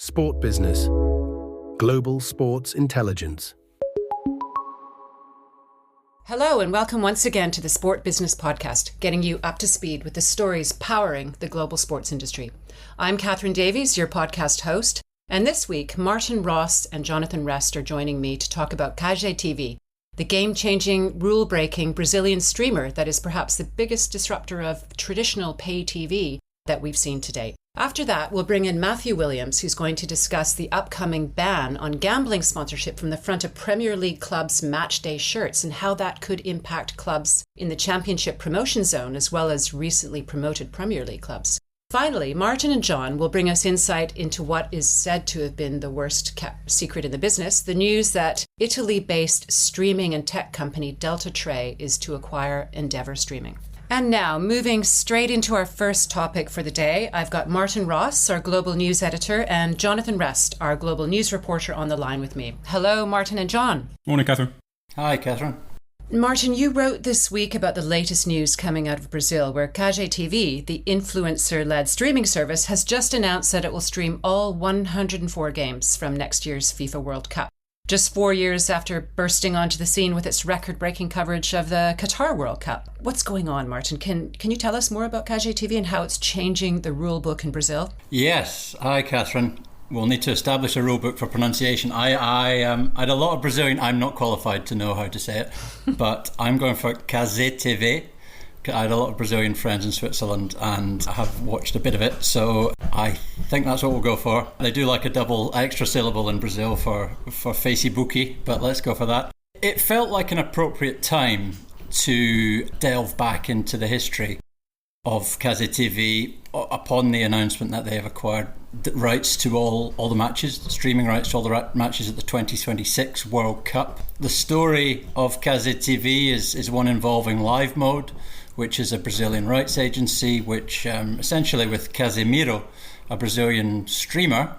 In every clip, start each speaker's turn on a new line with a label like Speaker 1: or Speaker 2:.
Speaker 1: Sport Business. Global Sports Intelligence.
Speaker 2: Hello and welcome once again to the Sport Business Podcast, getting you up to speed with the stories powering the global sports industry. I'm Catherine Davies, your podcast host, and this week Martin Ross and Jonathan Rest are joining me to talk about CazéTV, the game-changing, rule-breaking Brazilian streamer that is perhaps the biggest disruptor of traditional pay TV that we've seen to date. After that, we'll bring in Matthew Williams, who's going to discuss the upcoming ban on gambling sponsorship from the front of Premier League clubs' matchday shirts and how that could impact clubs in the Championship promotion zone as well as recently promoted Premier League clubs. Finally, Martin and John will bring us insight into what is said to have been the worst kept secret in the business, the news that Italy-based streaming and tech company Deltatre is to acquire Endeavour Streaming. And now, moving straight into our first topic for the day, I've got Martin Ross, our global news editor, and Jonathan Rest, our global news reporter, on the line with me. Hello, Martin and John.
Speaker 3: Morning, Catherine.
Speaker 4: Hi, Catherine.
Speaker 2: Martin, you wrote this week about the latest news coming out of Brazil, where CazéTV, the influencer-led streaming service, has just announced that it will stream all 104 games from next year's FIFA World Cup. Just 4 years after bursting onto the scene with its record-breaking coverage of the Qatar World Cup. What's going on, Martin? Can you tell us more about CazéTV and how it's changing the rule book in Brazil?
Speaker 4: Yes. Hi, Catherine. We'll need to establish a rule book for pronunciation. I had a lot of Brazilian. I'm not qualified to know how to say it, but I'm going for CazéTV. I had a lot of Brazilian friends in Switzerland and I have watched a bit of it, so I think that's what we'll go for. They do like a double extra syllable in Brazil for Facebook, but let's go for that. It felt like an appropriate time to delve back into the history of CazéTV upon the announcement that they have acquired rights to all the matches, streaming rights to all the matches at the 2026 World Cup. The story of CazéTV is one involving Live Mode, which is a Brazilian rights agency, which essentially with Casemiro, a Brazilian streamer,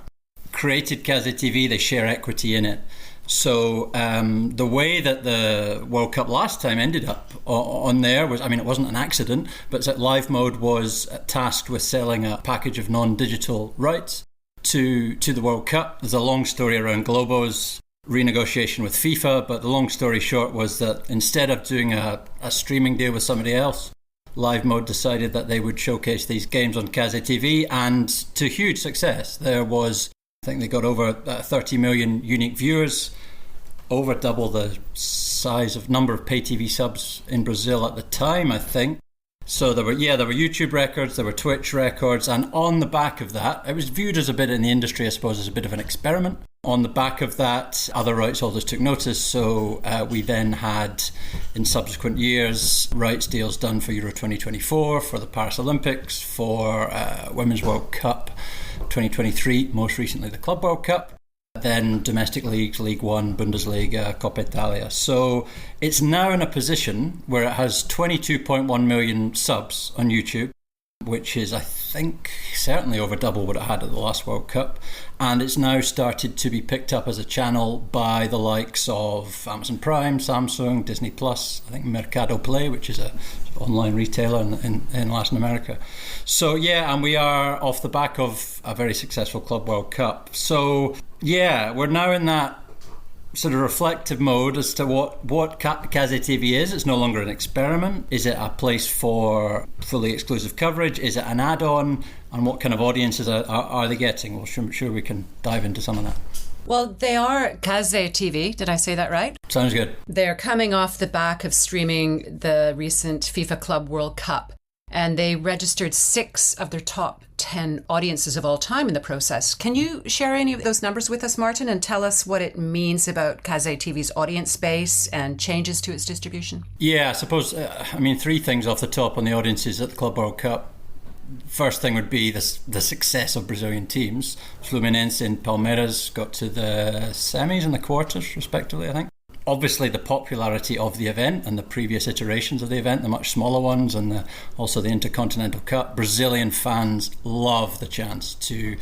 Speaker 4: created CazéTV. They share equity in it. So the way that the World Cup last time ended up on there was, it wasn't an accident, but that Live Mode was tasked with selling a package of non-digital rights to the World Cup. There's a long story around Globo's renegotiation with FIFA, but the long story short was that instead of doing a streaming deal with somebody else, Live Mode decided that they would showcase these games on CazéTV, and to huge success. There was, I think they got over 30 million unique viewers, over double the size of number of pay TV subs in Brazil at the time, I think. So there were YouTube records, there were Twitch records, and on the back of that, it was viewed as a bit in the industry, I suppose, as a bit of an experiment. On the back of that, other rights holders took notice, so we then had, in subsequent years, rights deals done for Euro 2024, for the Paris Olympics, for Women's World Cup 2023, most recently the Club World Cup, then domestic leagues, League One, Bundesliga, Coppa Italia. So it's now in a position where it has 22.1 million subs on YouTube, which is, I think, certainly over double what it had at the last World Cup. And it's now started to be picked up as a channel by the likes of Amazon Prime, Samsung, Disney Plus, I think Mercado Play, which is an online retailer in Latin America. So, yeah, and we are off the back of a very successful Club World Cup. So, yeah, we're now in that sort of reflective mode as to what CazéTV is. It's no longer an experiment. Is it a place for fully exclusive coverage? Is it an add-on? And what kind of audiences are they getting? Well, I'm sure we can dive into some of that.
Speaker 2: Well, they are CazéTV. Did I say that right?
Speaker 4: Sounds good.
Speaker 2: They're coming off the back of streaming the recent FIFA Club World Cup, and they registered 6 of their top 10 audiences of all time in the process. Can you share any of those numbers with us, Martin, and tell us what it means about CazéTV's audience base and changes to its distribution?
Speaker 4: Yeah, I suppose, 3 things off the top on the audiences at the Club World Cup. First thing would be the success of Brazilian teams. Fluminense and Palmeiras got to the semis and the quarters, respectively, I think. Obviously, the popularity of the event and the previous iterations of the event, the much smaller ones, and also the Intercontinental Cup. Brazilian fans love the chance to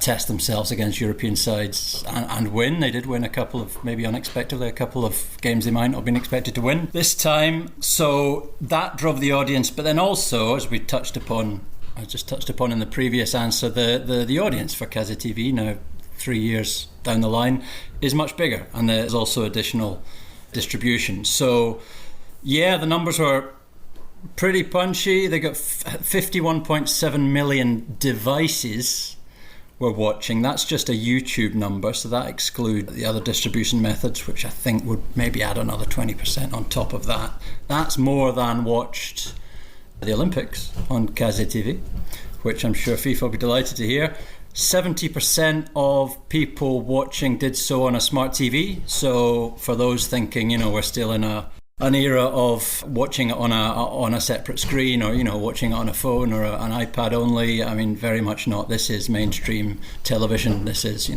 Speaker 4: test themselves against European sides and win. They did win a couple of, maybe unexpectedly, a couple of games they might not have been expected to win this time. So that drove the audience. But then also, as I just touched upon in the previous answer, the audience for CazéTV now 3 years down the line is much bigger, and there's also additional distribution. So yeah, the numbers were pretty punchy. They got 51.7 million devices were watching. That's just a YouTube number, so that excludes the other distribution methods, which I think would maybe add another 20% on top of that. That's more than watched the Olympics on CazéTV, which I'm sure FIFA will be delighted to hear. 70% of people watching did so on a smart TV. So for those thinking, we're still in an era of watching it on a separate screen, or watching it on a phone or an iPad only. I mean, very much not. This is mainstream television. This is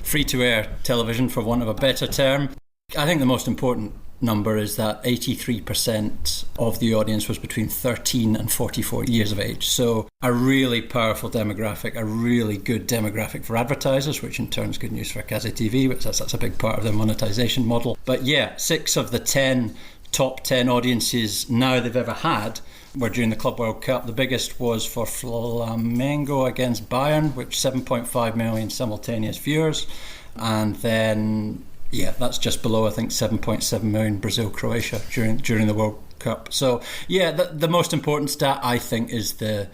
Speaker 4: free-to-air television, for want of a better term. I think the most important number is that 83% of the audience was between 13 and 44 years of age. So a really powerful demographic, a really good demographic for advertisers, which in turn is good news for CazéTV, which that's a big part of their monetization model. But yeah, 6 of the 10 top 10 audiences now they've ever had were during the Club World Cup. The biggest was for Flamengo against Bayern, which 7.5 million simultaneous viewers. And then that's just below, I think, 7.7 million Brazil-Croatia during the World Cup. So, the most important stat, I think, is the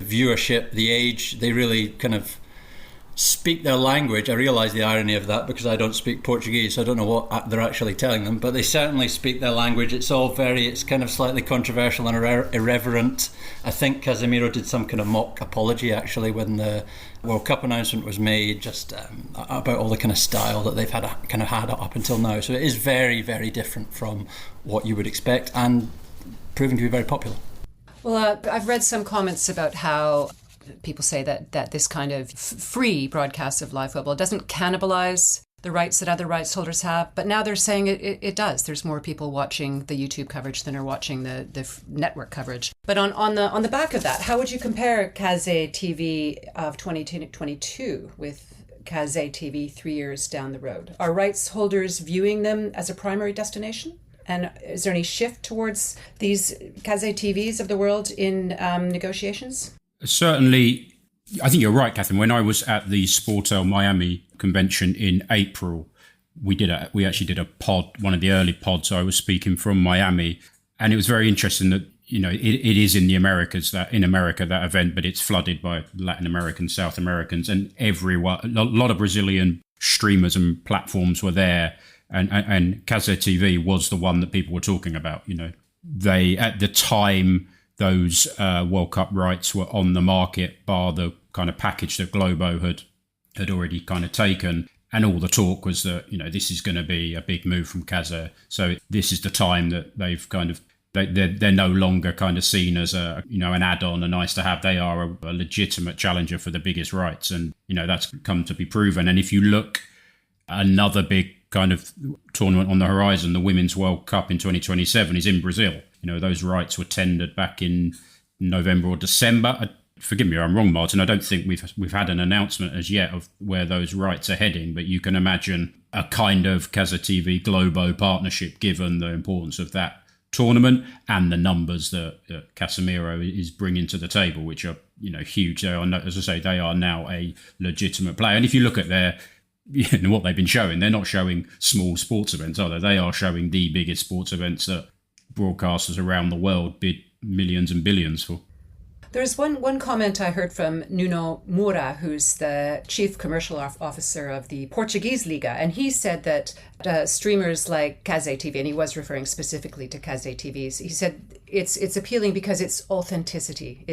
Speaker 4: viewership, the age. They really kind of speak their language. I realise the irony of that because I don't speak Portuguese, so I don't know what they're actually telling them, but they certainly speak their language. It's kind of slightly controversial and irreverent. I think Casemiro did some kind of mock apology actually when the World Cup announcement was made, just about all the kind of style that they've had up until now. So it is very, very different from what you would expect, and proving to be very popular.
Speaker 2: Well, I've read some comments about how people say that this kind of free broadcast of live football doesn't cannibalize the rights that other rights holders have, but now they're saying it does. There's more people watching the YouTube coverage than are watching the network coverage. But on the back of that, how would you compare CazéTV of 2022 with CazéTV 3 years down the road? Are rights holders viewing them as a primary destination? And is there any shift towards these CazéTVs of the world in negotiations?
Speaker 3: Certainly, I think you're right, Catherine. When I was at the Sportel Miami convention in April, we actually did a pod, one of the early pods. I was speaking from Miami, and it was very interesting that it is in the Americas, that event, but it's flooded by Latin Americans, South Americans, and a lot of Brazilian streamers and platforms were there, and CazéTV was the one that people were talking about. They at the time, those World Cup rights were on the market, bar the kind of package that Globo had already kind of taken. And all the talk was that, this is going to be a big move from Cazé. So this is the time that they've kind of, they're no longer kind of seen as an add-on, a nice to have. They are a legitimate challenger for the biggest rights. And, that's come to be proven. And if you look, another big kind of tournament on the horizon, the Women's World Cup in 2027 is in Brazil. Those rights were tendered back in November or December. Forgive me if I'm wrong, Martin. I don't think we've had an announcement as yet of where those rights are heading, but you can imagine a kind of CazéTV Globo partnership, given the importance of that tournament and the numbers that Casemiro is bringing to the table, which are huge. They are, as I say, they are now a legitimate player. And if you look at what they've been showing, they're not showing small sports events, are they? They are showing the biggest sports events that broadcasters around the world bid millions and billions for.
Speaker 2: There's one comment I heard from Nuno Moura, who's the chief commercial officer of the Portuguese Liga, and he said that streamers like CazéTV, and he was referring specifically to CazéTVs, he said it's appealing because it's authenticity.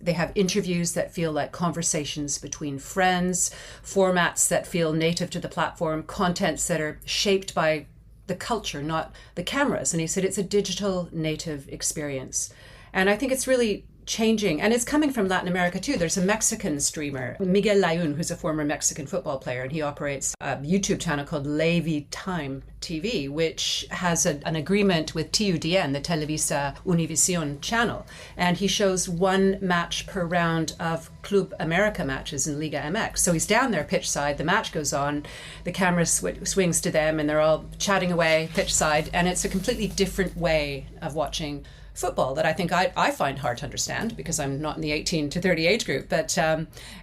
Speaker 2: They have interviews that feel like conversations between friends, formats that feel native to the platform, contents that are shaped by the culture, not the cameras. And he said it's a digital native experience. And I think it's really changing, and it's coming from Latin America too. There's a Mexican streamer, Miguel Layun, who's a former Mexican football player, and he operates a YouTube channel called Levi Time TV, which has an agreement with TUDN, the Televisa Univision channel, and he shows one match per round of Club America matches in Liga MX. So he's down there pitch side, the match goes on, the camera swings to them, and they're all chatting away pitch side, and it's a completely different way of watching football that I think I find hard to understand because I'm not in the 18 to 30 age group, but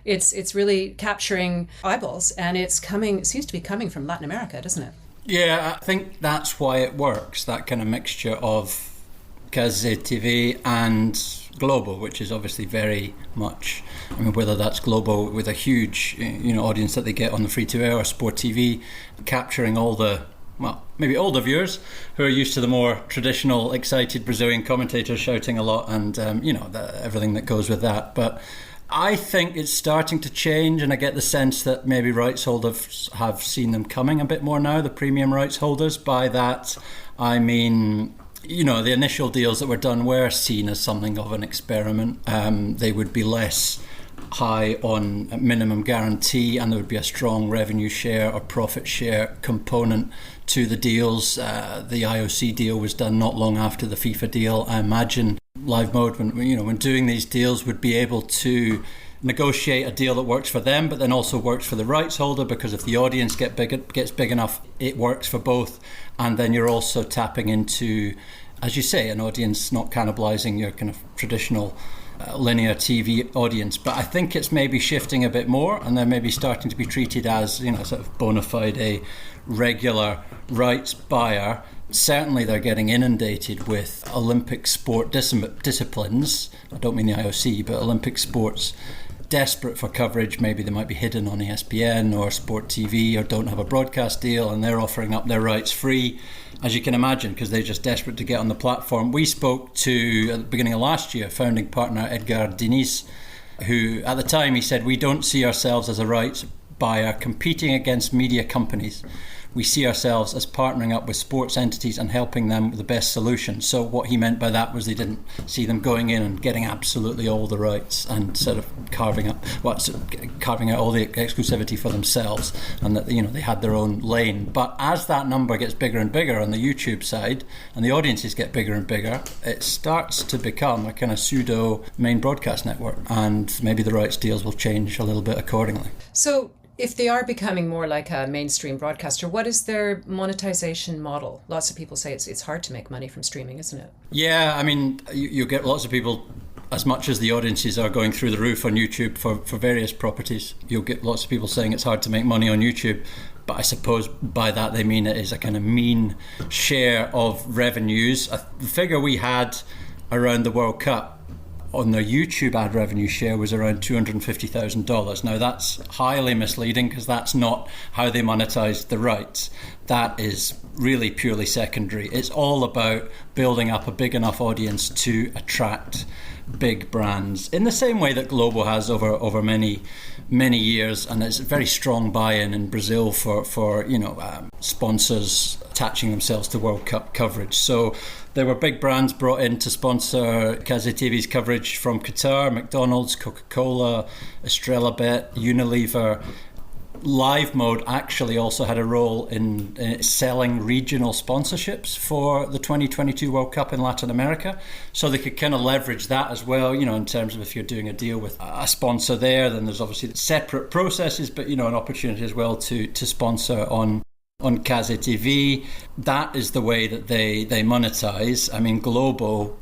Speaker 2: it's really capturing eyeballs, and it seems to be coming from Latin America, doesn't it?
Speaker 4: Yeah, I think that's why it works, that kind of mixture of CazéTV and global, which is obviously very much, I mean, whether that's global with a huge audience that they get on the free-to-air or Sport TV, capturing all the, well, maybe older viewers who are used to the more traditional, excited Brazilian commentators shouting a lot and, everything that goes with that. But I think it's starting to change, and I get the sense that maybe rights holders have seen them coming a bit more now, the premium rights holders. By that, I mean, the initial deals that were done were seen as something of an experiment. They would be less high on minimum guarantee, and there would be a strong revenue share or profit share component to the deals. The IOC deal was done not long after the FIFA deal. I imagine Live Mode, when doing these deals, would be able to negotiate a deal that works for them, but then also works for the rights holder, because if the audience gets big enough, it works for both. And then you're also tapping into, as you say, an audience not cannibalizing your kind of traditional linear TV audience. But I think it's maybe shifting a bit more, and they're maybe starting to be treated as, sort of bona fide, a regular rights buyer. Certainly they're getting inundated with Olympic sport disciplines. I don't mean the IOC, but Olympic sports, desperate for coverage. Maybe they might be hidden on ESPN or Sport TV, or don't have a broadcast deal, and they're offering up their rights free, as you can imagine, because they're just desperate to get on the platform. We spoke to, at the beginning of last year, founding partner Edgar Diniz, who at the time he said, "We don't see ourselves as a rights buyer competing against media companies. We see ourselves as partnering up with sports entities and helping them with the best solution." So what he meant by that was they didn't see them going in and getting absolutely all the rights and sort of carving out all the exclusivity for themselves, and that they had their own lane. But as that number gets bigger and bigger on the YouTube side, and the audiences get bigger and bigger, it starts to become a kind of pseudo main broadcast network, and maybe the rights deals will change a little bit accordingly.
Speaker 2: So if they are becoming more like a mainstream broadcaster, what is their monetization model? Lots of people say it's hard to make money from streaming, isn't it?
Speaker 4: Yeah, I mean, you get lots of people, as much as the audiences are going through the roof on YouTube for various properties, you'll get lots of people saying it's hard to make money on YouTube. But I suppose by that they mean it is a kind of mean share of revenues. The figure we had around the World Cup on their YouTube ad revenue share was around $250,000. Now that's highly misleading, because that's not how they monetized the rights. That is really purely secondary. It's all about building up a big enough audience to attract big brands, in the same way that Globo has over many years, and it's a very strong buy-in in Brazil for sponsors attaching themselves to World Cup coverage. So there were big brands brought in to sponsor CazéTV's coverage from Qatar: McDonald's, Coca-Cola, Estrella Bet, Unilever. Live Mode actually also had a role in selling regional sponsorships for the 2022 World Cup in Latin America. So they could kind of leverage that as well, in terms of if you're doing a deal with a sponsor there, then there's obviously separate processes, but, an opportunity as well to sponsor on CazéTV. That is the way that they monetize. I mean, Globo,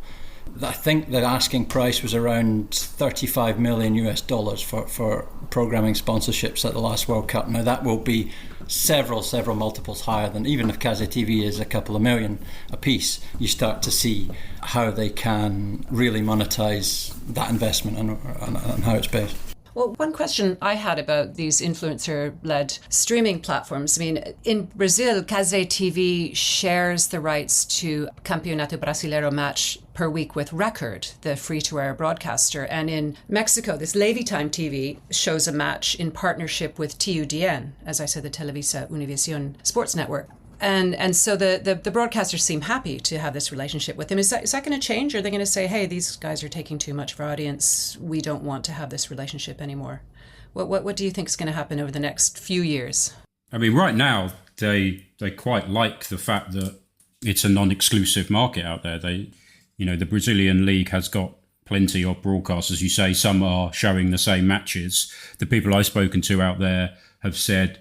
Speaker 4: I think the asking price was around $35 million US for programming sponsorships at the last World Cup. Now that will be several multiples higher than, even if CazéTV is a couple of million a piece. You start to see how they can really monetize that investment and how it's based.
Speaker 2: Well, one question I had about these influencer-led streaming platforms, I mean, in Brazil, CazéTV shares the rights to Campeonato Brasileiro match per week with Record, the free-to-air broadcaster. And in Mexico, this Levy Time TV shows a match in partnership with TUDN, as I said, the Televisa Univision Sports Network. And so the broadcasters seem happy to have this relationship with them. Is that going to change? Or are they going to say, hey, these guys are taking too much of our audience, we don't want to have this relationship anymore? What do you think is going to happen over the next few years?
Speaker 3: I mean, right now, they quite like the fact that it's a non-exclusive market out there. The Brazilian league has got plenty of broadcasters. You say some are showing the same matches. The people I've spoken to out there have said,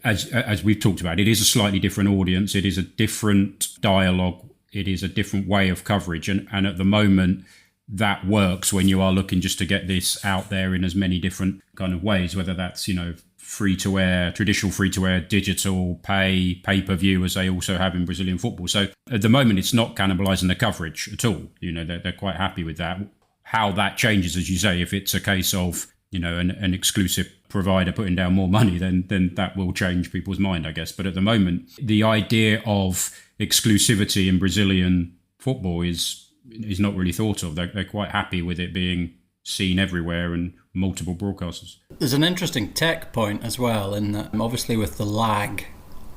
Speaker 3: as we've talked about, it is a slightly different audience. It is a different dialogue it is a different way of coverage. And at the moment, that works when you are looking just to get this out there in as many different kind of ways, whether that's, free to air, traditional free to air, digital, pay-per-view, as they also have in Brazilian football. So at the moment, it's not cannibalizing the coverage at all. They're quite happy with that. How that changes, as you say, if it's a case of, an exclusive provider putting down more money, then that will change people's mind, I guess. But at the moment, the idea of exclusivity in Brazilian football is not really thought of. They're quite happy with it being seen everywhere and multiple broadcasters.
Speaker 4: There's an interesting tech point as well, in that obviously with the lag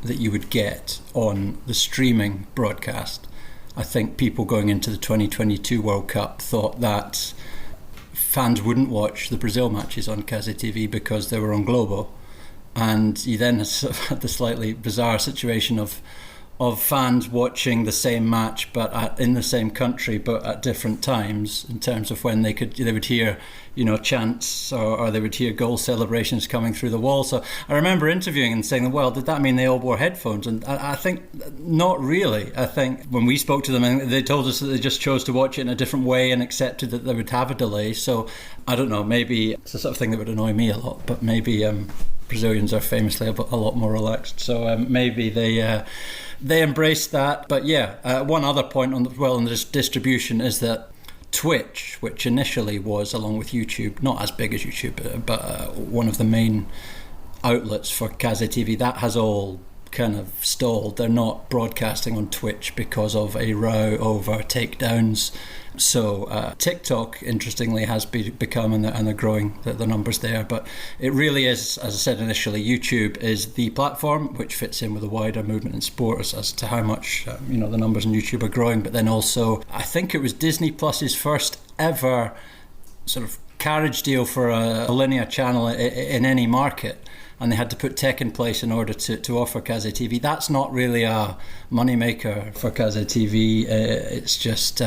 Speaker 4: that you would get on the streaming broadcast, I think people going into the 2022 World Cup thought that fans wouldn't watch the Brazil matches on CazéTV because they were on Globo, and you then sort of had the slightly bizarre situation of fans watching the same match but in the same country but at different times, in terms of when they would hear chants or they would hear goal celebrations coming through the wall. So I remember interviewing and saying, well, did that mean they all wore headphones? And I think not really. I think when we spoke to them, they told us that they just chose to watch it in a different way and accepted that they would have a delay. So I don't know, maybe it's the sort of thing that would annoy me a lot, but maybe Brazilians are famously a lot more relaxed, so maybe they embraced that. But one other point on this distribution is that Twitch, which initially was, along with YouTube, not as big as YouTube, but one of the main outlets for CazéTV, that has all kind of stalled. They're not broadcasting on Twitch because of a row over takedowns. So TikTok, interestingly, has become, and they're growing the numbers there. But it really is, as I said initially, YouTube is the platform which fits in with the wider movement in sport as to how much the numbers on YouTube are growing. But then also, I think it was Disney Plus's first ever sort of carriage deal for a linear channel in any market. And they had to put tech in place in order to offer CazéTV. That's not really a moneymaker for CazéTV. It's just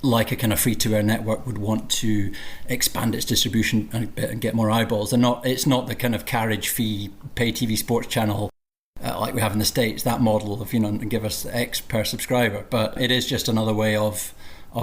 Speaker 4: like a kind of free-to-air network would want to expand its distribution and get more eyeballs. It's not the kind of carriage fee pay TV sports channel like we have in the States, that model of, give us X per subscriber. But it is just another way of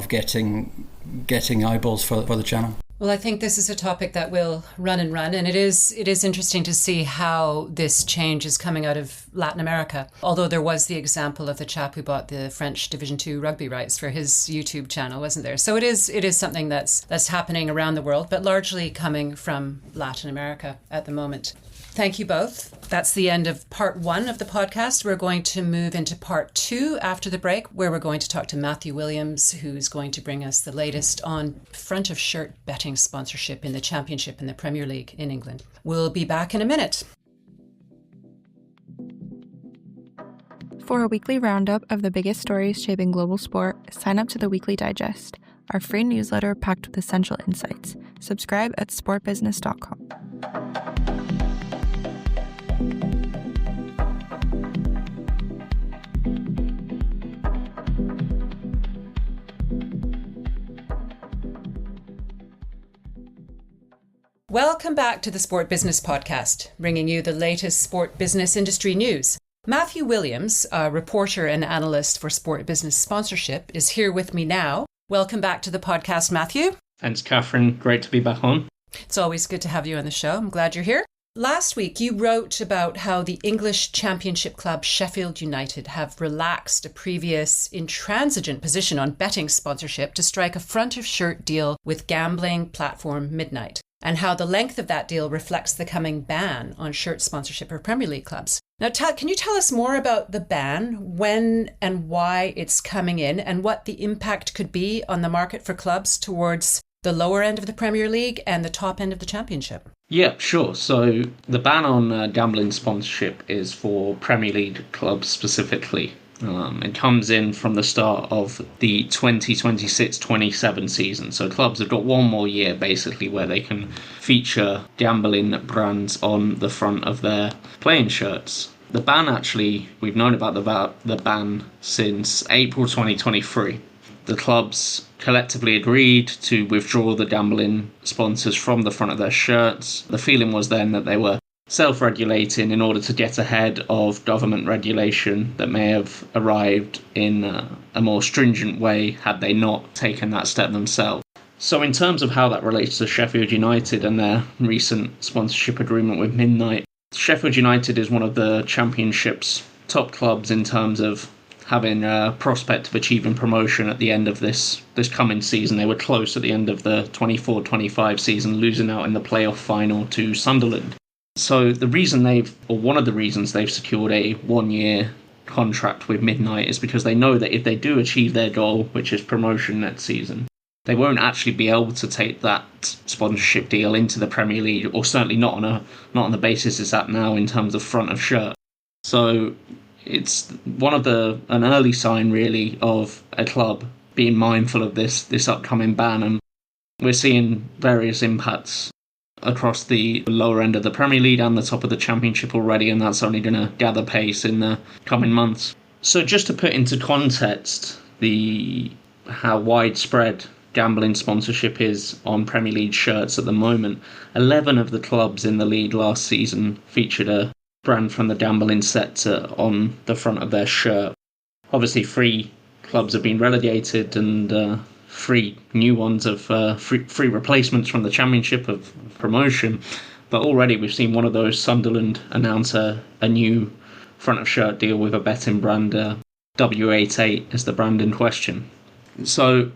Speaker 4: getting eyeballs for the channel.
Speaker 2: Well, I think this is a topic that will run and run, and it is interesting to see how this change is coming out of Latin America. Although there was the example of the chap who bought the French Division 2 rugby rights for his YouTube channel, wasn't there? So it is something that's happening around the world, but largely coming from Latin America at the moment. Thank you both. That's the end of part 1 of the podcast. We're going to move into part 2 after the break, where we're going to talk to Matthew Williams, who's going to bring us the latest on front of shirt betting sponsorship in the Championship and the Premier League in England. We'll be back in a minute.
Speaker 5: For a weekly roundup of the biggest stories shaping global sport, sign up to the Weekly Digest, our free newsletter packed with essential insights. Subscribe at sportbusiness.com.
Speaker 2: Welcome back to the Sport Business Podcast, bringing you the latest sport business industry news. Matthew Williams, a reporter and analyst for Sport Business Sponsorship, is here with me now. Welcome back to the podcast, Matthew.
Speaker 6: Thanks, Catherine. Great to be back on.
Speaker 2: It's always good to have you on the show. I'm glad you're here. Last week, you wrote about how the English Championship club Sheffield United have relaxed a previous intransigent position on betting sponsorship to strike a front-of-shirt deal with gambling platform Midnight, and how the length of that deal reflects the coming ban on shirt sponsorship for Premier League clubs. Now, can you tell us more about the ban, when and why it's coming in, and what the impact could be on the market for clubs towards the lower end of the Premier League and the top end of the Championship?
Speaker 6: Yeah, sure. So the ban on gambling sponsorship is for Premier League clubs specifically. It comes in from the start of the 2026-27 season. So clubs have got one more year, basically, where they can feature gambling brands on the front of their playing shirts. The ban, actually, we've known about the ban since April 2023. The clubs collectively agreed to withdraw the gambling sponsors from the front of their shirts. The feeling was then that they were self-regulating in order to get ahead of government regulation that may have arrived in a more stringent way had they not taken that step themselves. So in terms of how that relates to Sheffield United and their recent sponsorship agreement with Midnight, Sheffield United is one of the Championship's top clubs in terms of having a prospect of achieving promotion at the end of this coming season. They were close at the end of the 24-25 season, losing out in the playoff final to Sunderland. So one of the reasons they've secured a 1-year contract with Midnight is because they know that if they do achieve their goal, which is promotion next season, they won't actually be able to take that sponsorship deal into the Premier League, or certainly not on the basis it's at now in terms of front of shirt. So it's an early sign really of a club being mindful of this upcoming ban, and we're seeing various impacts across the lower end of the Premier League and the top of the Championship already, and that's only going to gather pace in the coming months. So just to put into context how widespread gambling sponsorship is on Premier League shirts at the moment, 11 of the clubs in the league last season featured a brand from the gambling sector on the front of their shirt. Obviously 3 clubs have been relegated, and 3 new ones of free replacements from the Championship of promotion, but already we've seen one of those, Sunderland, announce a new front of shirt deal with a betting brand. W88 is the brand in question. So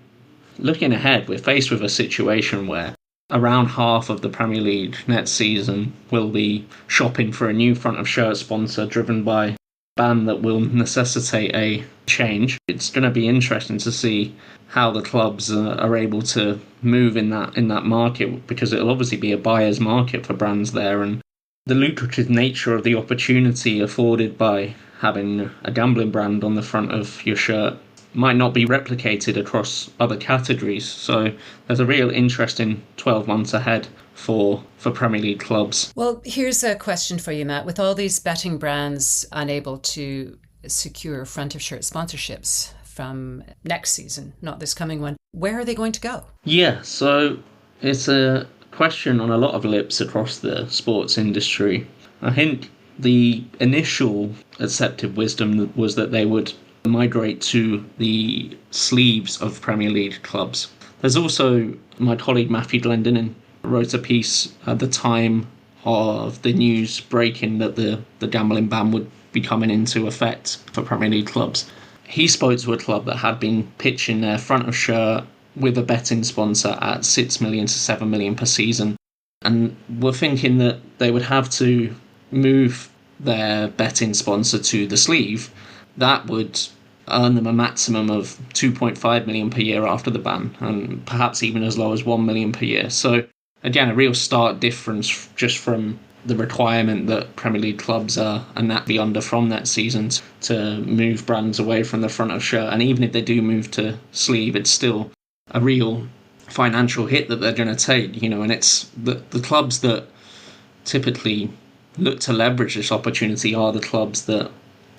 Speaker 6: looking ahead, we're faced with a situation where around half of the Premier League next season will be shopping for a new front of shirt sponsor driven by a ban that will necessitate a change. It's going to be interesting to see how the clubs are able to move in that market, because it'll obviously be a buyer's market for brands there, and the lucrative nature of the opportunity afforded by having a gambling brand on the front of your shirt might not be replicated across other categories. So there's a real interesting 12 months ahead for Premier League clubs.
Speaker 2: Well, here's a question for you, Matt. With all these betting brands unable to secure front of shirt sponsorships from next season, not this coming one, where are they going to go?
Speaker 6: Yeah, so it's a question on a lot of lips across the sports industry. I think the initial accepted wisdom was that they would migrate to the sleeves of Premier League clubs. There's also my colleague Matthew Glendinning wrote a piece at the time of the news breaking that the gambling ban would be coming into effect for Premier League clubs. He spoke to a club that had been pitching their front of shirt with a betting sponsor at 6 million to 7 million per season, and were thinking that they would have to move their betting sponsor to the sleeve. That would earn them a maximum of 2.5 million per year after the ban, and perhaps even as low as 1 million per year. So again, a real stark difference just from the requirement that Premier League clubs are naturally under from that season to move brands away from the front of shirt. And even if they do move to sleeve, it's still a real financial hit that they're going to take, and it's the clubs that typically look to leverage this opportunity are the clubs that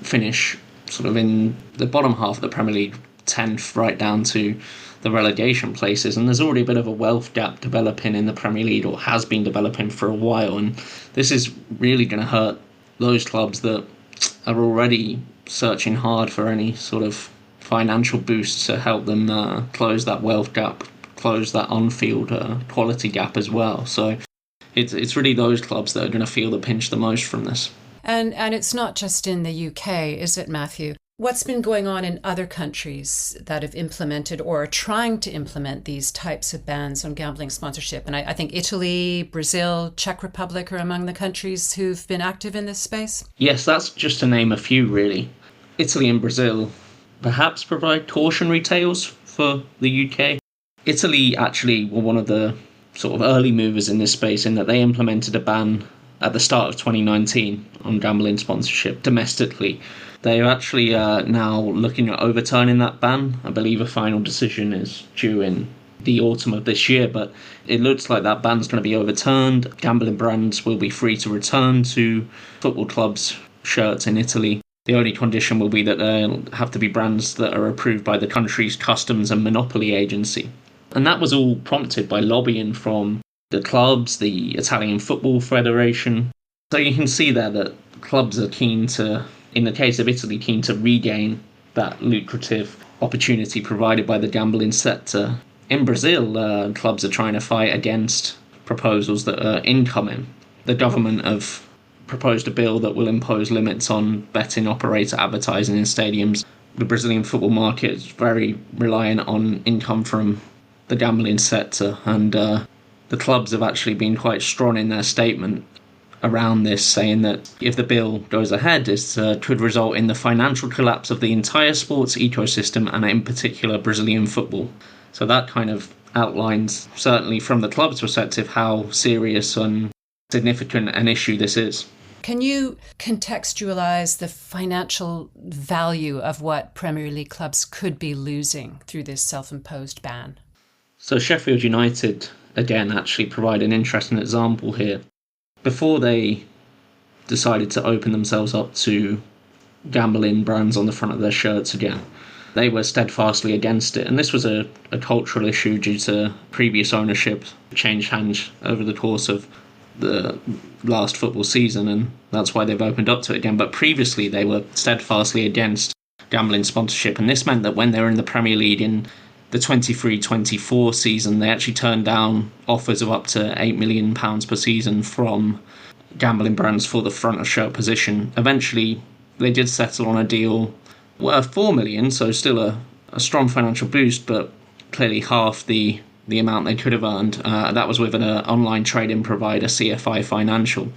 Speaker 6: finish sort of in the bottom half of the Premier League, 10th right down to the relegation places. And there's already a bit of a wealth gap developing in the Premier League, or has been developing for a while, and this is really going to hurt those clubs that are already searching hard for any sort of financial boost to help them close that wealth gap, close that on-field quality gap as well. So it's really those clubs that are going to feel the pinch the most from this.
Speaker 2: And it's not just in the UK, is it, Matthew? What's been going on in other countries that have implemented or are trying to implement these types of bans on gambling sponsorship? And I think Italy, Brazil, Czech Republic are among the countries who've been active in this space.
Speaker 6: Yes, that's just to name a few, really. Italy and Brazil perhaps provide cautionary tales for the UK. Italy actually were one of the sort of early movers in this space, in that they implemented a ban at the start of 2019 on gambling sponsorship domestically. They are actually now looking at overturning that ban. I believe a final decision is due in the autumn of this year, but it looks like that ban's going to be overturned. Gambling brands will be free to return to football clubs' shirts in Italy. The only condition will be that they'll have to be brands that are approved by the country's Customs and Monopoly Agency. And that was all prompted by lobbying from the clubs, the Italian Football Federation, So you can see there that clubs are keen to, in the case of Italy, keen to regain that lucrative opportunity provided by the gambling sector. In Brazil, clubs are trying to fight against proposals that are incoming. The government have proposed a bill that will impose limits on betting operator advertising in stadiums. The Brazilian football market is very reliant on income from the gambling sector, and the clubs have actually been quite strong in their statement around this, saying that if the bill goes ahead, this could result in the financial collapse of the entire sports ecosystem, and in particular Brazilian football. So that kind of outlines, certainly from the club's perspective, how serious and significant an issue this is.
Speaker 2: Can you contextualize the financial value of what Premier League clubs could be losing through this self-imposed ban?
Speaker 6: So Sheffield United, again, actually provide an interesting example here. Before they decided to open themselves up to gambling brands on the front of their shirts again, they were steadfastly against it. And this was a cultural issue due to previous ownership, changed hands over the course of the last football season, and that's why they've opened up to it again. But previously they were steadfastly against gambling sponsorship, and this meant that when they were in the Premier League in the 23-24 season, they actually turned down offers of up to £8 million per season from gambling brands for the front of shirt position. Eventually they did settle on a deal worth $4 million, so still a strong financial boost, but clearly half the amount they could have earned. That was with an online trading provider, CFI Financial.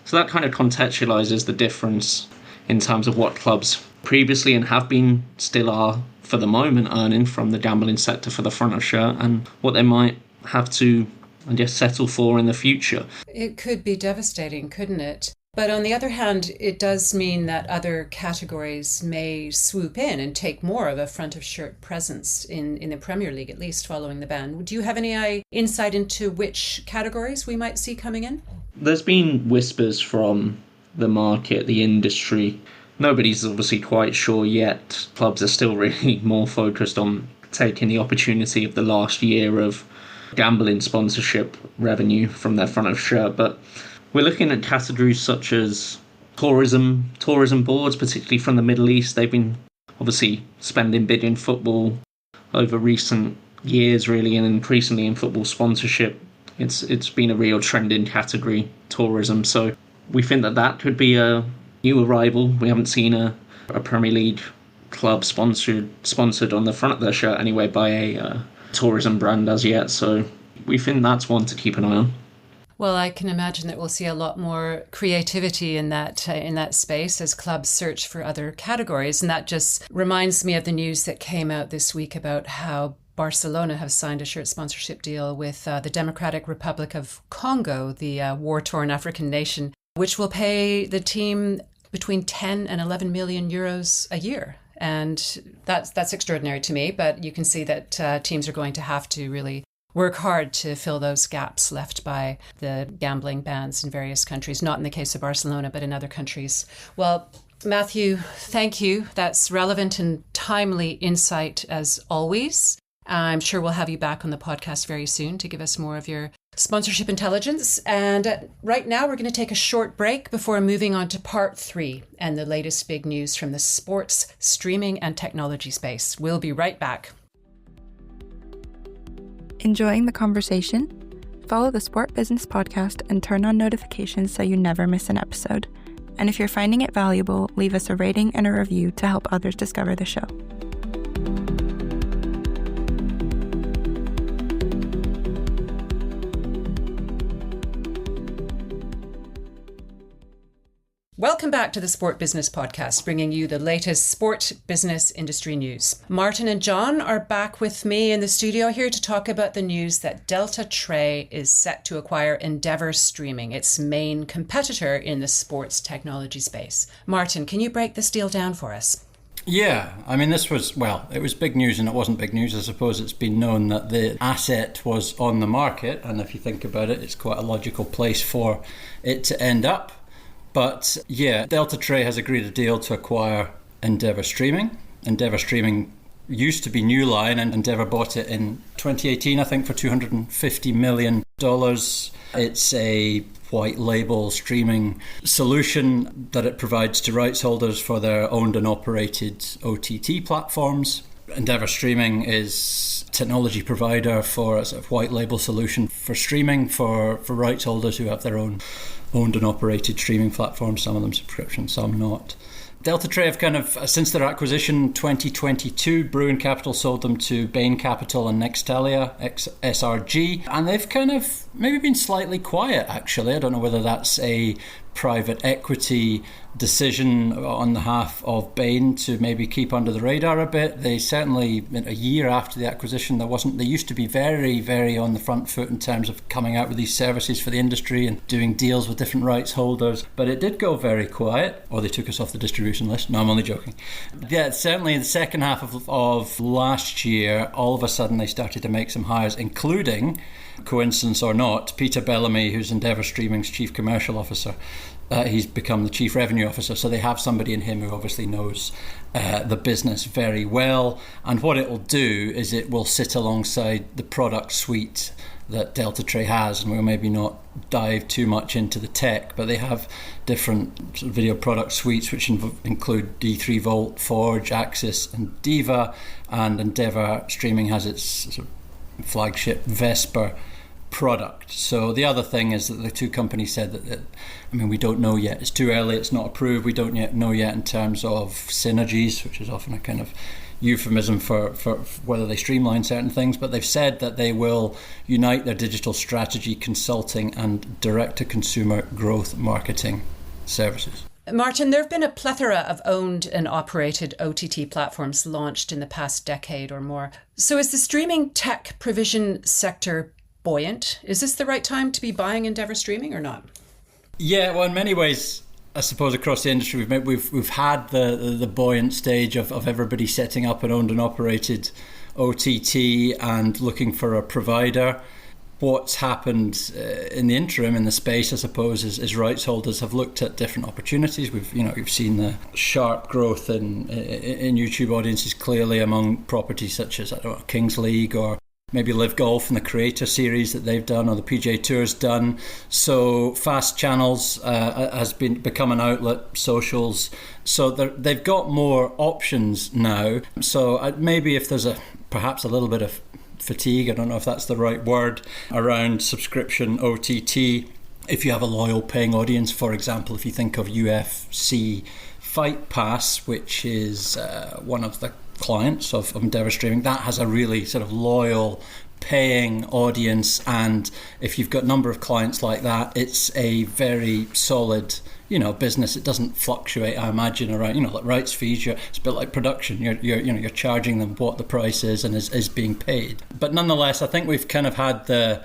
Speaker 6: So that kind of contextualises the difference in terms of what clubs previously and have been, still are for the moment, earning from the gambling sector for the front of shirt, and what they might have to, I guess, settle for in the future.
Speaker 2: It could be devastating, couldn't it? But on the other hand, it does mean that other categories may swoop in and take more of a front of shirt presence in the Premier League, at least following the ban. Do you have any insight into which categories we might see coming in?
Speaker 6: There's been whispers from the market, the industry. Nobody's obviously quite sure yet. Clubs are still really more focused on taking the opportunity of the last year of gambling sponsorship revenue from their front of shirt, but we're looking at categories such as tourism boards, particularly from the Middle East. They've been obviously spending big in football over recent years, really, and increasingly in football sponsorship. It's been a real trending category, tourism. So we think that could be a new arrival. We haven't seen a Premier League club sponsored on the front of their shirt anyway by a tourism brand as yet. So we think that's one to keep an eye on.
Speaker 2: Well, I can imagine that we'll see a lot more creativity in that space as clubs search for other categories. And that just reminds me of the news that came out this week about how Barcelona have signed a shirt sponsorship deal with the Democratic Republic of Congo, the war-torn African nation, which will pay the team between 10 and 11 million euros a year. And that's extraordinary to me, but you can see that teams are going to have to really work hard to fill those gaps left by the gambling bans in various countries, not in the case of Barcelona, but in other countries. Well, Matthew, thank you. That's relevant and timely insight as always. I'm sure we'll have you back on the podcast very soon to give us more of your sponsorship intelligence. And right now we're going to take a short break before moving on to part 3 and the latest big news from the sports, streaming and technology space. We'll be right back.
Speaker 5: Enjoying the conversation? Follow the Sport Business Podcast and turn on notifications so you never miss an episode. And if you're finding it valuable, leave us a rating and a review to help others discover the show.
Speaker 2: Welcome back to the Sport Business Podcast, bringing you the latest sport business industry news. Martin and John are back with me in the studio here to talk about the news that Deltatre is set to acquire Endeavour Streaming, its main competitor in the sports technology space. Martin, can you break this deal down for us?
Speaker 4: Yeah, I mean, it was big news and it wasn't big news. I suppose it's been known that the asset was on the market, and if you think about it, it's quite a logical place for it to end up. But yeah, Deltatre has agreed a deal to acquire Endeavour Streaming. Endeavour Streaming used to be New Line, and Endeavour bought it in 2018, I think, for $250 million. It's a white label streaming solution that it provides to rights holders for their owned and operated OTT platforms. Endeavour Streaming is a technology provider for a sort of white label solution for streaming for rights holders who have their own owned and operated streaming platforms, some of them subscription, some not. Deltatre have kind of, since their acquisition 2022, Bruin Capital sold them to Bain Capital and Nextalia, SRG, and they've kind of maybe been slightly quiet, actually. I don't know whether that's a private equity decision on behalf of Bain to maybe keep under the radar a bit. They certainly, a year after the acquisition, they used to be very, very on the front foot in terms of coming out with these services for the industry and doing deals with different rights holders, but it did go very quiet, or they took us off the distribution list. No, I'm only joking. Yeah, certainly in the second half of last year, all of a sudden they started to make some hires, including, coincidence or not, Peter Bellamy, who's Endeavour Streaming's Chief Commercial Officer. He's become the Chief Revenue Officer, so they have somebody in him who obviously knows the business very well. And what it will do is it will sit alongside the product suite that Deltatre has, and we'll maybe not dive too much into the tech, but they have different sort of video product suites which include D3 Volt, Forge, Axis and Diva, and Endeavour Streaming has its sort of flagship Vesper product. So the other thing is that the two companies said that we don't know yet. It's too early, it's not approved. We don't yet know in terms of synergies, which is often a kind of euphemism for whether they streamline certain things, but they've said that they will unite their digital strategy, consulting and direct-to-consumer growth marketing services.
Speaker 2: Martin, there have been a plethora of owned and operated OTT platforms launched in the past decade or more. So is the streaming tech provision sector buoyant? Is this the right time to be buying Endeavour Streaming or not?
Speaker 4: Yeah, well, in many ways, I suppose across the industry, we've had the buoyant stage of everybody setting up an owned and operated OTT and looking for a provider. What's happened in the interim in the space, I suppose, is rights holders have looked at different opportunities. We've seen the sharp growth in YouTube audiences clearly among properties such as Kings League or maybe Live Golf and the Creator Series that they've done, or the PGA Tour's done. So fast channels has become an outlet, socials. So they've got more options now. So maybe if there's perhaps a little bit of fatigue, I don't know if that's the right word, around subscription OTT. If you have a loyal paying audience, for example, if you think of UFC Fight Pass, which is one of the clients of Endeavour Streaming, that has a really sort of loyal paying audience, and if you've got a number of clients like that, it's a very solid business. It doesn't fluctuate, I imagine, around like rights fees. It's a bit like production. You're charging them what the price is and is being paid. But nonetheless, I think we've kind of had the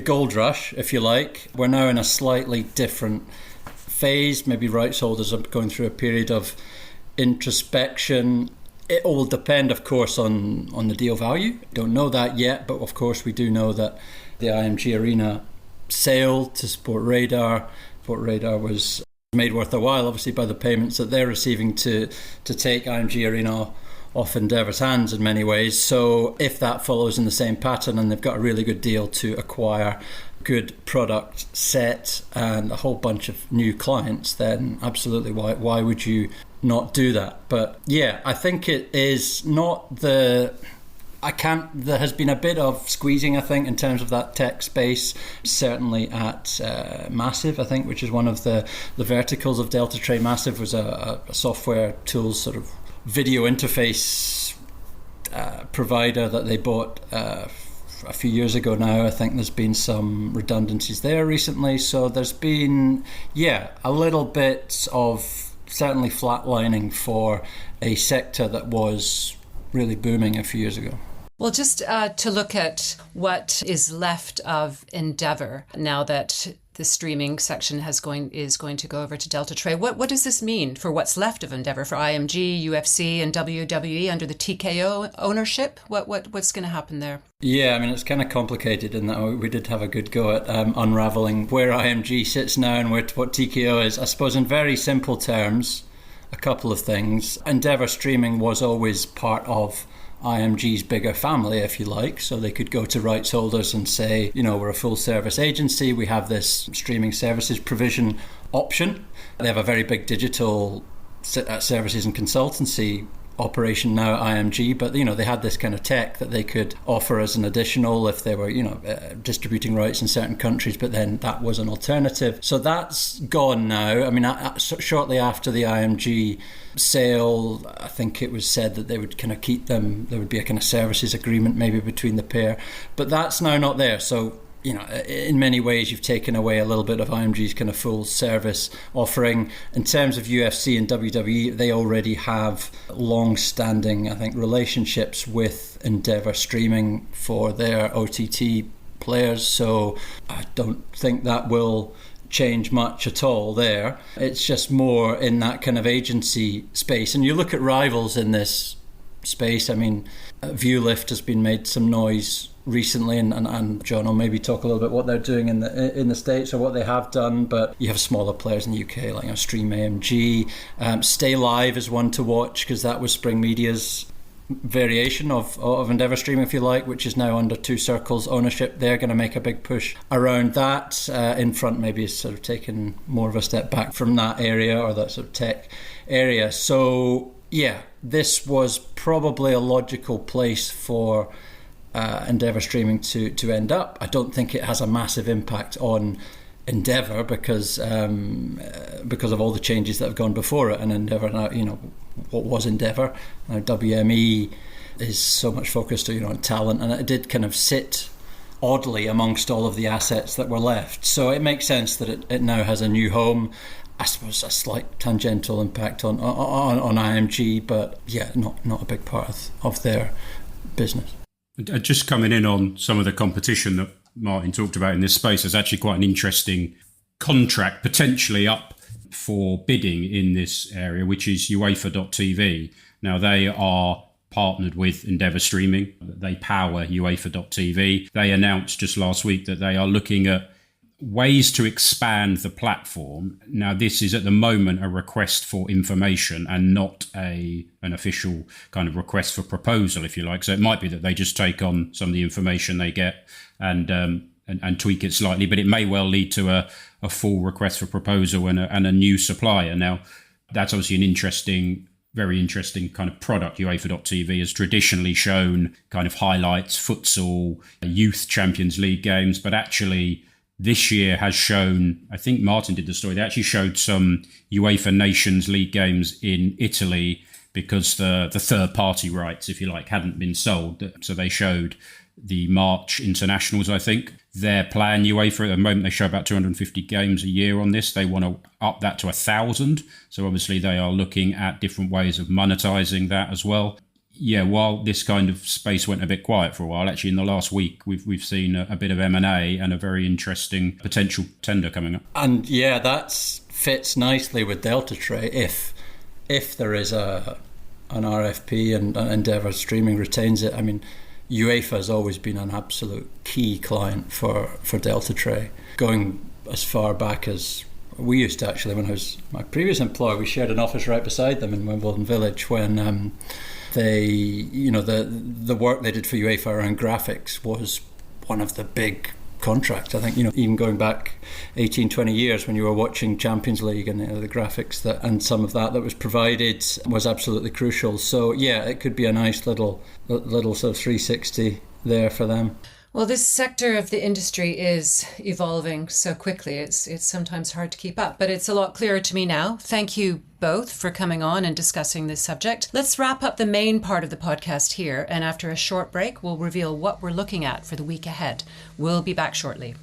Speaker 4: gold rush, if you like. We're now in a slightly different phase. Maybe rights holders are going through a period of introspection. It all depend, of course, on the deal value. Don't know that yet, but of course we do know that the IMG Arena sale to SportRadar was made worth a while, obviously, by the payments that they're receiving to take IMG Arena off Endeavour's hands in many ways. So if that follows in the same pattern and they've got a really good deal to acquire good product set and a whole bunch of new clients, then absolutely, why would you not do that? But yeah, I think it is not there has been a bit of squeezing, I think, in terms of that tech space, certainly at Massive, I think, which is one of the verticals of Deltatre. Massive was a software tools sort of video interface provider that they bought a few years ago now. I think there's been some redundancies there recently, so there's been a little bit of certainly flatlining for a sector that was really booming a few years ago.
Speaker 2: Well, just to look at what is left of Endeavour now that the streaming section is going to go over to Deltatre. What does this mean for what's left of Endeavour, for IMG, UFC and WWE under the TKO ownership? What's going to happen there?
Speaker 4: Yeah, it's kind of complicated in that we did have a good go at unravelling where IMG sits now and what TKO is. I suppose in very simple terms, a couple of things. Endeavour Streaming was always part of IMG's bigger family, if you like. So they could go to rights holders and say, we're a full service agency. We have this streaming services provision option. They have a very big digital services and consultancy operation now at IMG, but they had this kind of tech that they could offer as an additional if they were distributing rights in certain countries, but then that was an alternative. So that's gone now. I mean, shortly after the IMG sale, I think it was said that they would kind of keep them. There would be a kind of services agreement maybe between the pair, but that's now not there. So in many ways, you've taken away a little bit of IMG's kind of full service offering. In terms of UFC and WWE, they already have long-standing, I think, relationships with Endeavour Streaming for their OTT players. So I don't think that will change much at all there. It's just more in that kind of agency space. And you look at rivals in this space. I mean, ViewLift has been made some noise recently, and John will maybe talk a little bit what they're doing in the States or what they have done, but you have smaller players in the UK like Stream AMG. Stay Live is one to watch because that was Spring Media's variation of Endeavour Streaming, if you like, which is now under Two Circles ownership. They're going to make a big push around that. Infront maybe is sort of taken more of a step back from that area or that sort of tech area. So yeah, this was probably a logical place for Endeavour Streaming to end up. I don't think it has a massive impact on Endeavour because of all the changes that have gone before it. And Endeavour now, what was Endeavour? Now WME is so much focused on talent, and it did kind of sit oddly amongst all of the assets that were left. So it makes sense that it now has a new home. I suppose a slight tangential impact on IMG, but yeah, not a big part of their business.
Speaker 3: Just coming in on some of the competition that Martin talked about in this space, there's actually quite an interesting contract potentially up for bidding in this area, which is UEFA.tv. Now, they are partnered with Endeavour Streaming. They power UEFA.tv. They announced just last week that they are looking at ways to expand the platform. Now, this is at the moment a request for information and not an official kind of request for proposal, if you like. So it might be that they just take on some of the information they get and tweak it slightly, but it may well lead to a full request for proposal and a new supplier. Now, that's obviously an very interesting kind of product. UEFA.tv has traditionally shown kind of highlights, futsal, youth Champions League games, but actually this year has shown, I think Martin did the story, they actually showed some UEFA Nations League games in Italy because the third-party rights, if you like, hadn't been sold. So they showed the March internationals, I think. Their plan, UEFA, at the moment, they show about 250 games a year on this. They want to up that to 1,000. So obviously they are looking at different ways of monetizing that as well. Yeah, while this kind of space went a bit quiet for a while, actually in the last week, we've seen a bit of M&A and a very interesting potential tender coming up. And
Speaker 4: yeah, that fits nicely with Deltatre if there is an RFP and Endeavour Streaming retains it. I mean, UEFA has always been an absolute key client for Deltatre, going as far back as we used to actually. When I was my previous employer, we shared an office right beside them in Wimbledon Village when they, the work they did for UEFA around graphics was one of the big contracts. I think, even going back 18, 20 years when you were watching Champions League and the graphics and some of that was provided was absolutely crucial. So yeah, it could be a nice little sort of 360 there for them.
Speaker 2: Well, this sector of the industry is evolving so quickly. It's sometimes hard to keep up, but it's a lot clearer to me now. Thank you both for coming on and discussing this subject. Let's wrap up the main part of the podcast here, and after a short break, we'll reveal what we're looking at for the week ahead. We'll be back shortly.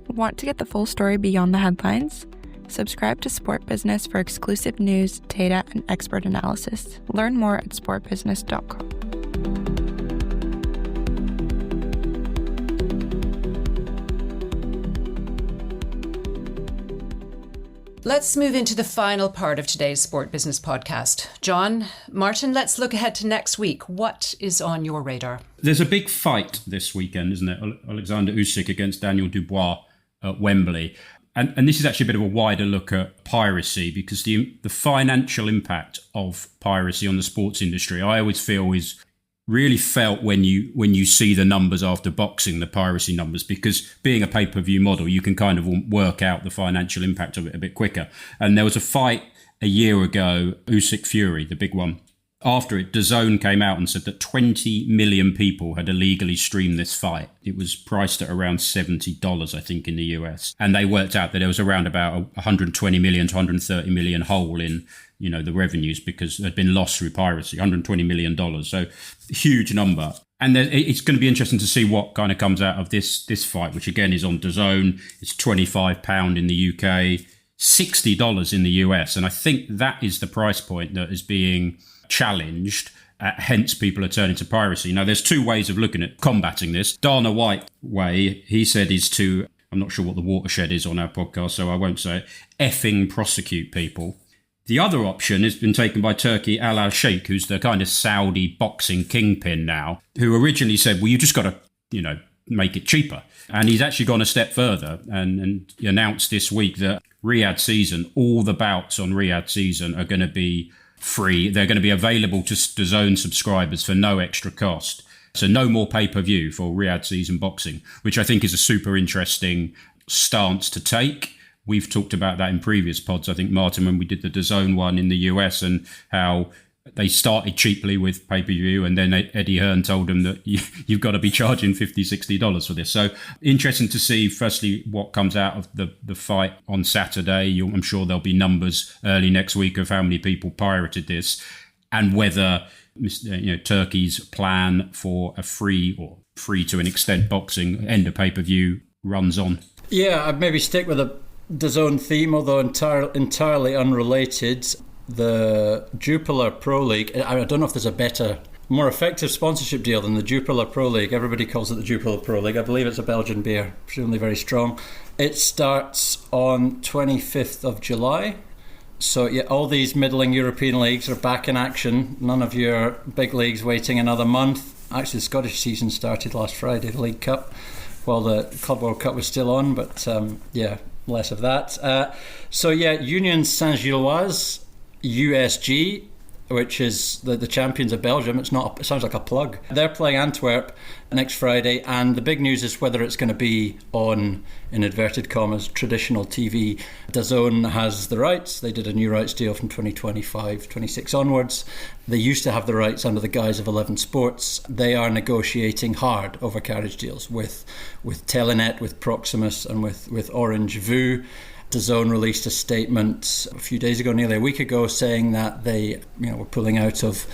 Speaker 5: Want to get the full story beyond the headlines? Subscribe to Sport Business for exclusive news, data, and expert analysis. Learn more at sportbusiness.com.
Speaker 2: Let's move into the final part of today's Sport Business Podcast. John, Martin, let's look ahead to next week. What is on your radar?
Speaker 3: There's a big fight this weekend, isn't it? Alexander Usyk against Daniel Dubois at Wembley. and this is actually a bit of a wider look at piracy, because the financial impact of piracy on the sports industry, I always feel, is really felt when you see the numbers after boxing, the piracy numbers, because being a pay-per-view model, you can kind of work out the financial impact of it a bit quicker. And there was a fight a year ago, Usyk Fury, the big one. After it, DAZN came out and said that 20 million people had illegally streamed this fight. It was priced at around $70, I think, in the US. And they worked out that there was around about 120 million to 130 million hole in, the revenues, because it had been lost through piracy, $120 million. So huge number. And it's going to be interesting to see what kind of comes out of this fight, which again is on DAZN. It's £25 in the UK, $60 in the US. And I think that is the price point that is being challenged, hence people are turning to piracy. Now, there's two ways of looking at combating this. Dana White way, he said, is to, I'm not sure what the watershed is on our podcast, so I won't say it, effing prosecute people. The other option has been taken by Turki Al-Sheikh, who's the kind of Saudi boxing kingpin now, who originally said, well, you just got to, make it cheaper. And he's actually gone a step further and announced this week that Riyadh season, all the bouts on Riyadh season are going to be free. They're going to be available to DAZN subscribers for no extra cost. So no more pay-per-view for Riyadh season boxing, which I think is a super interesting stance to take. We've talked about that in previous pods, I think, Martin, when we did the DAZN one in the US, and how they started cheaply with pay-per-view, and then Eddie Hearn told them that you've got to be charging $50, $60 for this. So interesting to see, firstly, what comes out of the fight on Saturday. I'm sure there'll be numbers early next week of how many people pirated this, and whether Turkey's plan for a free to an extent boxing end of pay-per-view runs on.
Speaker 4: Yeah, I'd maybe stick with a DAZN theme, although entirely unrelated. The Jupiler Pro League, I don't know if there's a better, more effective sponsorship deal than the Jupiler Pro League. Everybody calls it the Jupiler Pro League. I believe it's a Belgian beer, presumably very strong. It starts on 25th of July. So yeah, all these middling European leagues are back in action. None of your big leagues waiting another month. Actually, the Scottish season started last Friday, the League Cup, while the Club World Cup was still on. But less of that. Union Saint-Gilloise, USG, which is the champions of Belgium. It sounds like a plug. They're playing Antwerp next Friday, and the big news is whether it's going to be on, in inverted commas, traditional TV. DAZN has the rights. They did a new rights deal from 2025, 26 onwards. They used to have the rights under the guise of 11 Sports. They are negotiating hard over carriage deals with Telenet, with Proximus, and with Orange Vue. DAZN released a statement a few days ago, nearly a week ago, saying that they were pulling out of,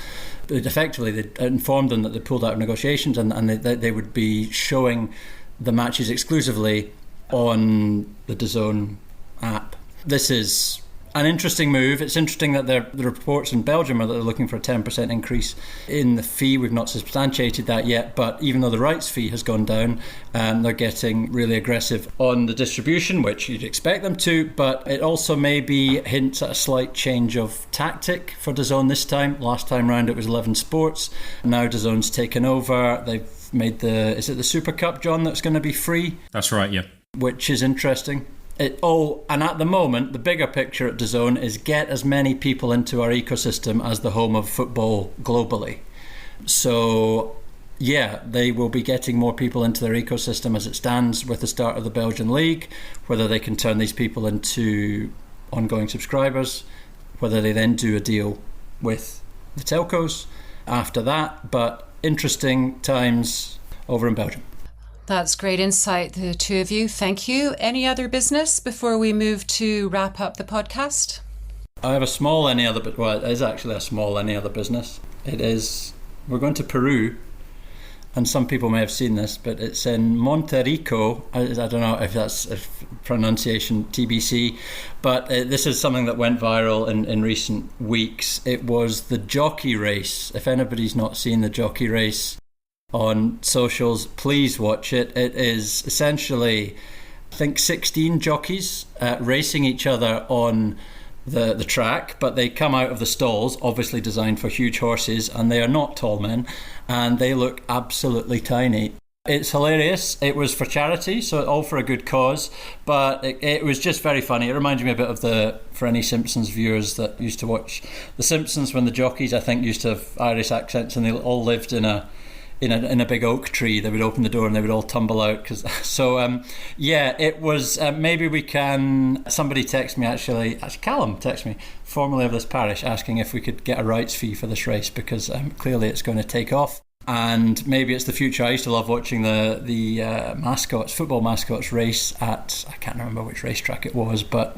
Speaker 4: effectively they informed them that they pulled out of negotiations, and they would be showing the matches exclusively on the DAZN app. This is an interesting move. It's interesting that the reports in Belgium are that they're looking for a 10% increase in the fee. We've not substantiated that yet, but even though the rights fee has gone down, they're getting really aggressive on the distribution, which you'd expect them to, but it also maybe hints at a slight change of tactic for DAZN this time. Last time round it was 11 Sports. Now DAZN's taken over. They've made is it the Super Cup, John, that's going to be free?
Speaker 3: That's right, yeah.
Speaker 4: Which is interesting. And at the moment, the bigger picture at DAZN is get as many people into our ecosystem as the home of football globally. So, yeah, they will be getting more people into their ecosystem as it stands with the start of the Belgian League. Whether they can turn these people into ongoing subscribers, whether they then do a deal with the telcos after that. But interesting times over in Belgium.
Speaker 2: That's great insight, the two of you. Thank you. Any other business before we move to wrap up the podcast?
Speaker 4: I have a small any other, but well, it is actually a small any other business. We're going to Peru, and some people may have seen this, but it's in Monterrico. I don't know if that's a pronunciation, TBC, but this is something that went viral in recent weeks. It was the jockey race. If anybody's not seen the jockey race on socials, please watch it. It is essentially, I think, 16 jockeys racing each other on the track, but they come out of the stalls, obviously designed for huge horses, and they are not tall men, and they look absolutely tiny. It's hilarious. It was for charity, so all for a good cause, but it was just very funny. It reminded me a bit of for any Simpsons viewers that used to watch The Simpsons, when the jockeys, I think, used to have Irish accents, and they all lived in a big oak tree. They would open the door and they would all tumble out. It was, maybe we can, somebody text me actually Callum texted me, formerly of this parish, asking if we could get a rights fee for this race, because clearly it's going to take off. And maybe it's the future. I used to love watching the football mascots race at, I can't remember which racetrack it was, but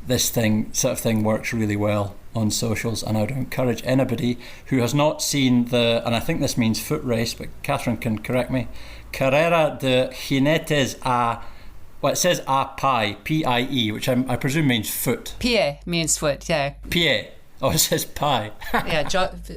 Speaker 4: this sort of thing works really well on socials, and I would encourage anybody who has not seen and I think this means foot race, but Catherine can correct me, Carrera de Jinetes it says a pie, P-I-E, which I presume means foot.
Speaker 2: Pie means foot, yeah.
Speaker 4: Pie. Oh, it says pie.
Speaker 2: Yeah,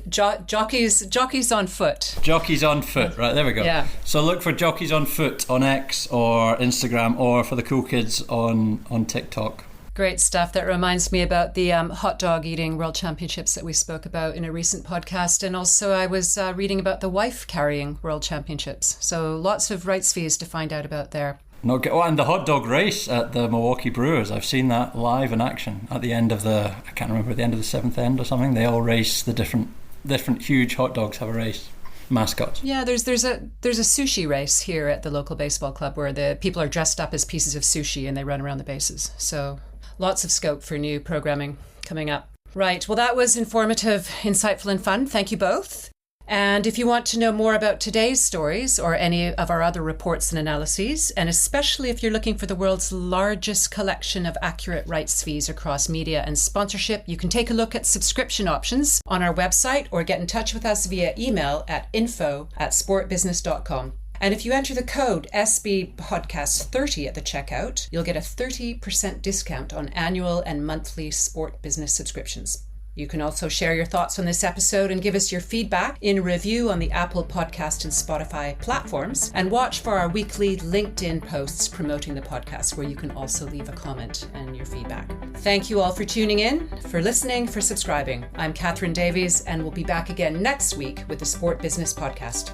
Speaker 2: jockeys on foot.
Speaker 4: Jockeys on foot, right, there we go.
Speaker 2: Yeah.
Speaker 4: So look for Jockeys on Foot on X or Instagram, or for the cool kids on TikTok.
Speaker 2: Great stuff. That reminds me about the hot dog eating world championships that we spoke about in a recent podcast. And also I was reading about the wife carrying world championships. So lots of rights fees to find out about there.
Speaker 4: And the hot dog race at the Milwaukee Brewers, I've seen that live in action at the end of the seventh end or something. They all race, the different huge hot dogs have a race. Mascots.
Speaker 2: Yeah, there's a sushi race here at the local baseball club where the people are dressed up as pieces of sushi and they run around the bases. So lots of scope for new programming coming up. Right, well, that was informative, insightful and fun. Thank you both. And if you want to know more about today's stories or any of our other reports and analyses, and especially if you're looking for the world's largest collection of accurate rights fees across media and sponsorship, you can take a look at subscription options on our website or get in touch with us via email at info@sportbusiness.com. And if you enter the code SBPodcast30 at the checkout, you'll get a 30% discount on annual and monthly Sport Business subscriptions. You can also share your thoughts on this episode and give us your feedback in a review on the Apple Podcast and Spotify platforms. And watch for our weekly LinkedIn posts promoting the podcast, where you can also leave a comment and your feedback. Thank you all for tuning in, for listening, for subscribing. I'm Catherine Davies, and we'll be back again next week with the Sport Business Podcast.